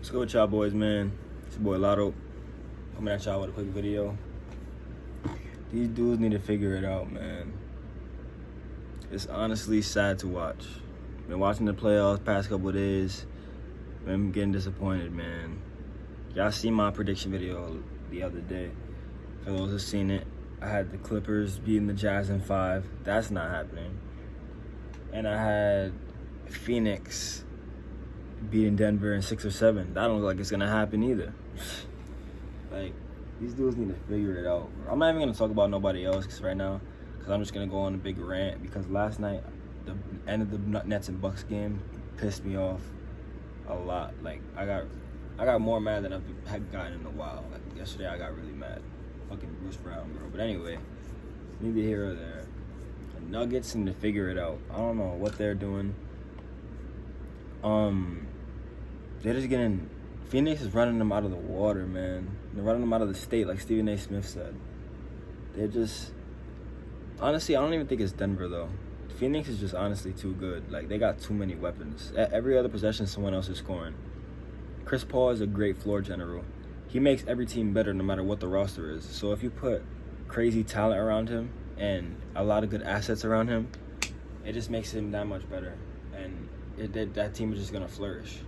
What's good with y'all boys, man? It's your boy Lotto coming at y'all with a quick video. These dudes need to figure it out, man. It's honestly sad to watch. Been watching the playoffs past couple of days. Been getting disappointed, man. Y'all seen my prediction video the other day. For those who've seen it, I had the Clippers beating the Jazz in 5. That's not happening. And I had Phoenix beating Denver in 6 or 7. That don't look like it's gonna happen either. Like, these dudes need to figure it out. I'm not even gonna talk about nobody else right now, because I'm just gonna go on a big rant. Because last night, the end of the Nets and Bucks game pissed me off a lot. Like, I got more mad than I've had gotten in a while. Like, yesterday I got really mad. Fucking Bruce Brown, bro. But anyway, maybe here or there. The Nuggets need to figure it out. I don't know what they're doing. They're just getting... Phoenix is running them out of the water, man. They're running them out of the state, like Stephen A. Smith said. They're just... Honestly, I don't even think it's Denver, though. Phoenix is just honestly too good. Like, they got too many weapons. At every other possession, someone else is scoring. Chris Paul is a great floor general. He makes every team better no matter what the roster is. So if you put crazy talent around him and a lot of good assets around him, it just makes him that much better. And that team is just going to flourish.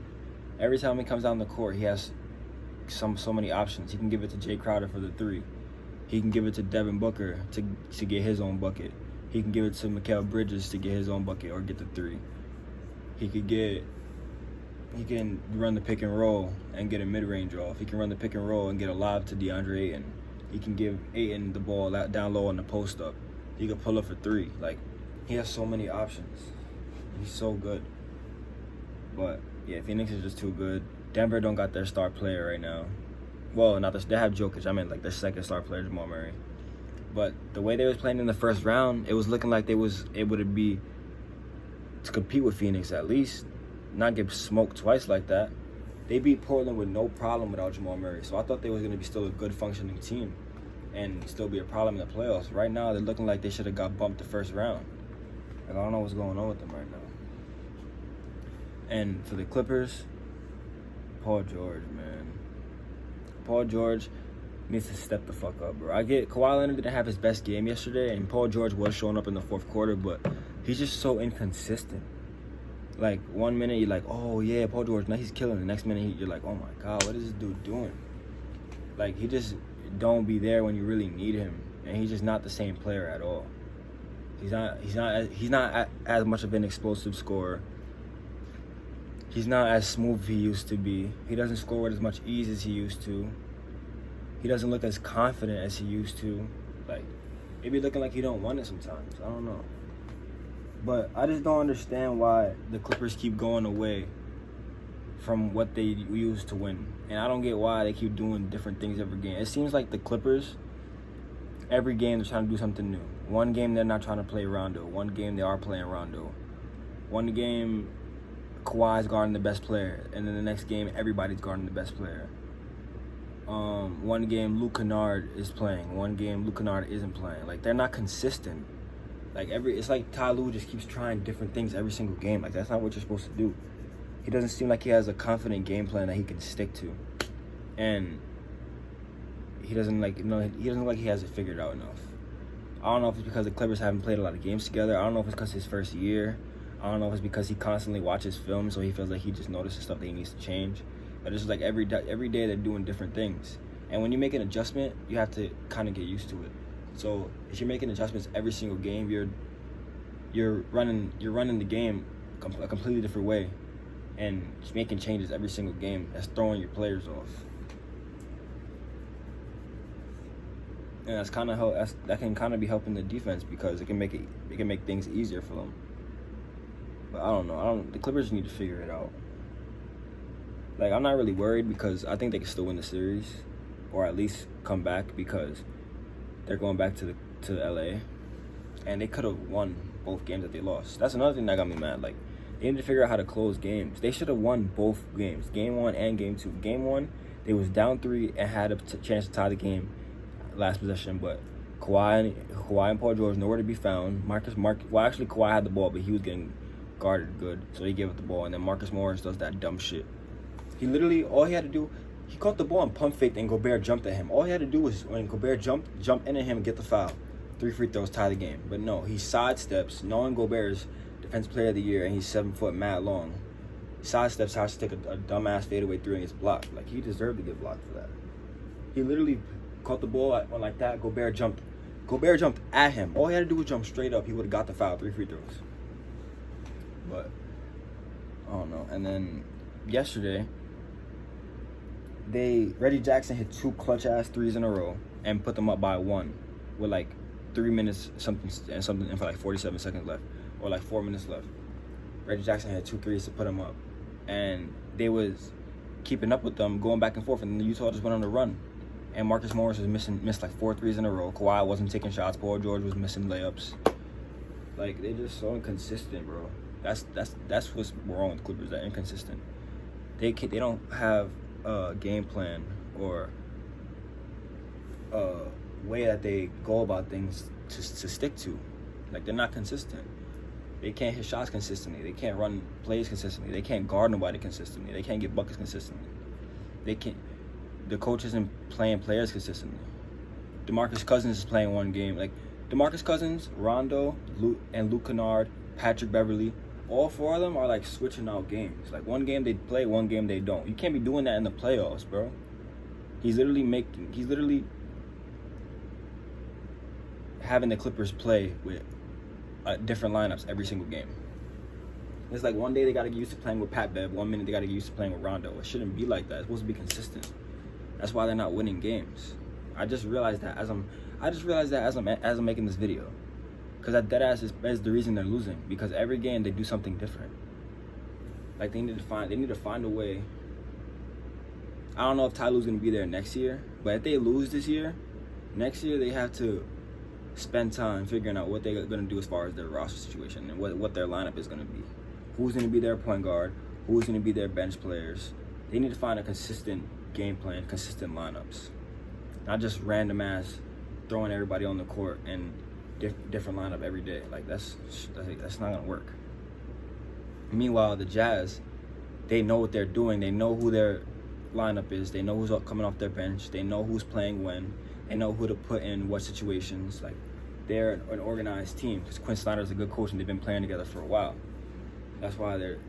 Every time he comes down the court, he has so many options. He can give it to Jay Crowder for the 3. He can give it to Devin Booker to get his own bucket. He can give it to Mikal Bridges to get his own bucket or get the 3. He can run the pick and roll and get a mid-range off. He can run the pick and roll and get a lob to DeAndre Ayton. He can give Ayton the ball down low on the post-up. He can pull up for 3. Like, he has so many options. He's so good. But, yeah, Phoenix is just too good. Denver don't got their star player right now. Well, they have Jokic. I mean, like, their second star player, Jamal Murray. But the way they was playing in the first round, it was looking like they was able to be to compete with Phoenix at least. Not get smoked twice like that. They beat Portland with no problem without Jamal Murray. So I thought they was going to be still a good functioning team and still be a problem in the playoffs. Right now, they're looking like they should have got bumped the first round. Like, I don't know what's going on with them right now. And for the Clippers, Paul George, man. Paul George needs to step the fuck up, bro. I get Kawhi Leonard didn't have his best game yesterday, and Paul George was showing up in the fourth quarter, but he's just so inconsistent. Like, 1 minute you're like, oh yeah, Paul George, now he's killing. The next minute you're like, oh my God, what is this dude doing? Like, he just don't be there when you really need him, and he's just not the same player at all. He's not as much of an explosive scorer. He's not as smooth as he used to be. He doesn't score with as much ease as he used to. He doesn't look as confident as he used to. Like, it be looking like he don't want it sometimes. I don't know. But I just don't understand why the Clippers keep going away from what they used to win. And I don't get why they keep doing different things every game. It seems like the Clippers, every game they're trying to do something new. One game they're not trying to play Rondo. One game they are playing Rondo. One game Kawhi's guarding the best player, and then the next game everybody's guarding the best player. One game Luke Kennard is playing. One game Luke Kennard isn't playing. Like, they're not consistent. Like, it's like Ty Lue just keeps trying different things every single game. Like, that's not what you're supposed to do. He doesn't seem like he has a confident game plan that he can stick to, and he doesn't he doesn't look like he has it figured out enough. I don't know if it's because the Clippers haven't played a lot of games together. I don't know if it's because his first year. I don't know if it's because he constantly watches film, so he feels like he just notices stuff that he needs to change. But it's just like every day they're doing different things. And when you make an adjustment, you have to kind of get used to it. So if you're making adjustments every single game, you're running the game a completely different way, and just making changes every single game. That's throwing your players off. And that's kind of that can kind of be helping the defense, because it can make things easier for them. But I don't know. The Clippers need to figure it out. Like, I'm not really worried, because I think they can still win the series, or at least come back, because they're going back to LA, and they could have won both games that they lost. That's another thing that got me mad. Like, they need to figure out how to close games. They should have won both games, Game 1 and Game 2. Game 1, they was down 3 and had a chance to tie the game last possession, but Kawhi and Paul George nowhere to be found. Actually Kawhi had the ball, but he was getting guarded good, so he gave up the ball, and then Marcus Morris does that dumb shit. He literally, all he had to do, he caught the ball and pump faked and Gobert jumped at him. All he had to do was, when Gobert jump into him and get the foul. 3 free throws, tie the game. But no, he sidesteps, knowing Gobert's Defensive Player of the Year and he's 7 foot, mad long. He sidesteps, has to take a dumbass fadeaway 3 and gets blocked. Like, he deserved to get blocked for that. He literally caught the ball like that. Gobert jumped at him. All he had to do was jump straight up. He would have got the foul, 3 free throws. But I don't know. And then yesterday, Reggie Jackson hit 2 clutch ass threes in a row and put them up by 1 with like 3 minutes something and for like 47 seconds left, or like 4 minutes left. Reggie Jackson had 2 threes to put them up, and they was keeping up with them, going back and forth, and Utah just went on a run. And Marcus Morris was missed like 4 threes in a row. Kawhi wasn't taking shots. Paul George was missing layups. Like, they're just so inconsistent, bro. That's what's wrong with the Clippers. They're inconsistent. They don't have a game plan or a way that they go about things to stick to. Like, they're not consistent. They can't hit shots consistently. They can't run plays consistently. They can't guard nobody consistently. They can't get buckets consistently. The coach isn't playing players consistently. DeMarcus Cousins is playing one game. Like, DeMarcus Cousins, Rondo, and Luke Kennard, Patrick Beverly, all 4 of them are like switching out games. Like, one game they play, one game they don't. You can't be doing that in the playoffs, bro. He's literally having the Clippers play with different lineups every single game. It's like one day they got to get used to playing with Pat Bev, 1 minute they got to get used to playing with Rondo. It shouldn't be like that. It's supposed to be consistent. That's why they're not winning games. I just realized that as I'm making this video, because that deadass is the reason they're losing. Because every game they do something different. Like, they need to find a way. I don't know if Ty Lue's gonna be there next year, but if they lose this year, next year they have to spend time figuring out what they're gonna do as far as their roster situation and what their lineup is gonna be. Who's gonna be their point guard? Who's gonna be their bench players? They need to find a consistent game plan, consistent lineups, not just random ass throwing everybody on the court and different lineup every day. Like, that's not gonna work. Meanwhile, the Jazz, they know what they're doing. They know who their lineup is. They know who's coming off their bench. They know who's playing when. They know who to put in what situations. Like, they're an organized team because Quinn Snyder's a good coach and they've been playing together for a while. That's why they're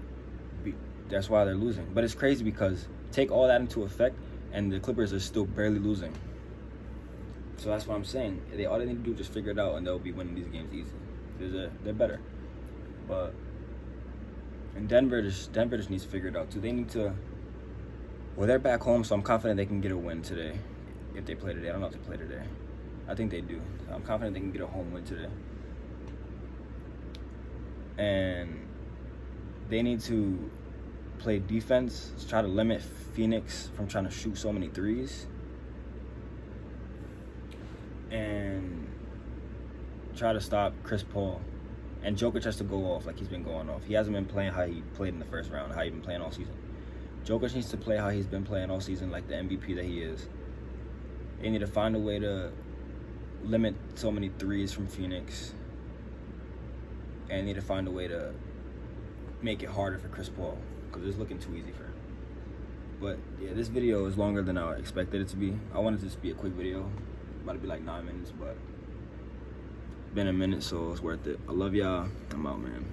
losing. But it's crazy because take all that into effect and the Clippers are still barely losing. So that's what I'm saying. All they need to do is just figure it out and they'll be winning these games easy. They're better. But and Denver just needs to figure it out too. They need to. Well, they're back home, so I'm confident they can get a win today. If they play today, I don't know if they play today. I think they do. I'm confident they can get a home win today. And they need to play defense, try to limit Phoenix from trying to shoot so many threes, and try to stop Chris Paul. And Jokic has to go off like he's been going off. He hasn't been playing how he played in the first round, how he's been playing all season. Jokic needs to play how he's been playing all season, like the MVP that he is. They need to find a way to limit so many threes from Phoenix. And they need to find a way to make it harder for Chris Paul, because it's looking too easy for him. But yeah, this video is longer than I expected it to be. I wanted this to be a quick video. About to be like 9 minutes, but been a minute, so it's worth it. I love y'all. I'm out, man.